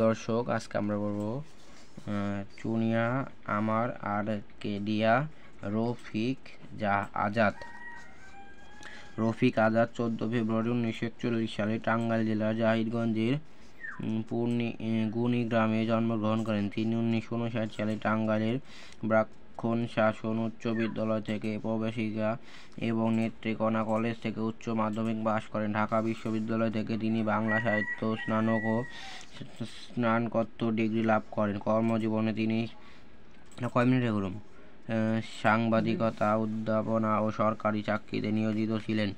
দর্শক, আজকে আমরা বলবো চুনিয়া আমার আর কেডিয়া আজাদ। রফিক আজাদ 14 ফেব্রুয়ারি 1941 সালে টাঙ্গাইল জেলার জাহিরগঞ্জের গুনি গ্রামে জন্মগ্রহণ করেন। তিনি 1959 সালে টাঙ্গাইলের ব্রাহ্মণ শাসন উচ্চ বিদ্যালয় থেকে প্রবেশিকা এবং নেত্রকোনা কলেজ থেকে উচ্চ মাধ্যমিক পাশ করেন। ঢাকা বিশ্ববিদ্যালয় থেকে তিনি বাংলা সাহিত্য স্নাতক ও স্নাতকোত্তর ডিগ্রি লাভ করেন। কর্মজীবনে তিনি সাংবাদিকতা, অধ্যাপনা ও সরকারি চাকরিতে নিয়োজিত ছিলেন।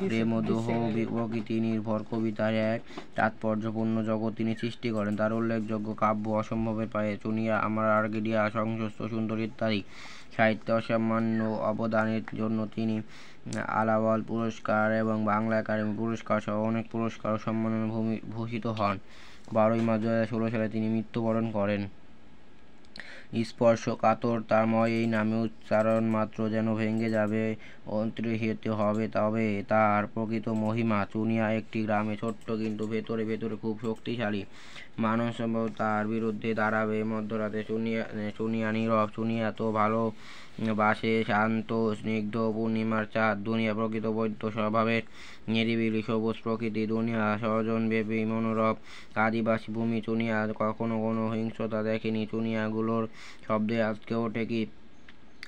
প্রেমদোহ প্রকৃতি নির্ভর কবিতার এক তাৎপর্যপূর্ণ জগৎ তিনি সৃষ্টি করেন। তার উল্লেখযোগ্য কাব্য অসম্ভবের পায়ে, চুনিয়া আমার আর কেডিয়া, সংযস্ত সুন্দর ইত্যাদি সাহিত্যে অসামান্য অবদানের জন্য তিনি আলাওল পুরস্কার এবং বাংলা একাডেমি পুরস্কার সহ অনেক পুরস্কার ও সম্মাননায় ভূষিত হন। 12 মার্চ 2016 সালে তিনি মৃত্যুবরণ করেন। স্পর্শকাতর তার এই নামে উচ্চারণ মাত্র যেন ভেঙে যাবে, অন্তর্হিত হবে, তবে তার প্রকৃত মহিমা। চুনিয়া একটি গ্রামে ছোট্ট, কিন্তু ভেতরে ভেতরে খুব শক্তিশালী। মানব সম্ভব তার বিরুদ্ধে দাঁড়াবে। মধ্যরাতে চুনিয়া নীরব, চুনিয়া তো ভালোবাসে শান্ত স্নিগ্ধ পূর্ণিমার চাঁদ। দুনিয়া প্রকৃত বৈদ্য স্বভাবের, নিরিবিলি সবুজ প্রকৃতি। দুনিয়া স্বজনব্যাপী মনোরম আদিবাসী ভূমি। চুনিয়া কখনো কোনো হিংস্রতা দেখেনি। চুনিয়াগুলোর শব্দে আজকে ওঠে কি?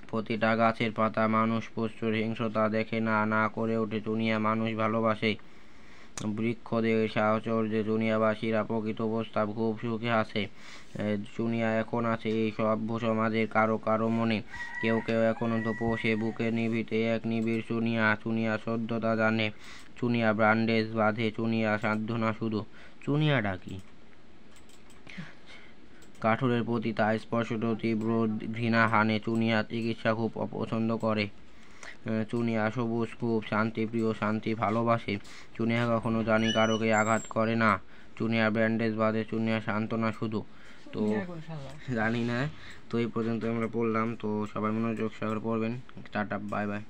প্রতিটা গাছের পাতা। মানুষ প্রচুর হিংস্রতা দেখে না করে ওঠে। চুনিয়া মানুষ ভালোবাসে। বৃক্ষদের সাহচর্যে চুনিয়াবাসীরা প্রকৃত প্রস্তাব খুব সুখে আছে। চুনিয়া এখন আছে এই সভ্য সমাজের কারো কারো মনে। কেউ কেউ এখনো তো পোষে বুকের নিভিতে এক নিবিড় চুনিয়া। চুনিয়া সদ্যতা জানে, চুনিয়া ব্যান্ডেজ বাঁধে, চুনিয়া সান্ত্বনা শুধু। চুনিয়া ডাকি কাঠুরের প্রতি তার স্পর্শটাও তীব্র ঘৃণা হানে। চুনিয়া চিকিৎসা খুব অপছন্দ করে। চুনিয়া সবুজ খুব শান্তিপ্রিয়, শান্তি ভালোবাসে। চুনিয়া কখনো জানি কারোকে আঘাত করে না। চুনিয়া ব্যান্ডেজ বাঁধে, চুনিয়া সান্ত্বনা শুধু। তো জানি না, তো এই পর্যন্ত আমরা পড়লাম। তো সবাই মনোযোগ সহকারে পড়বেন। Tata, bye bye.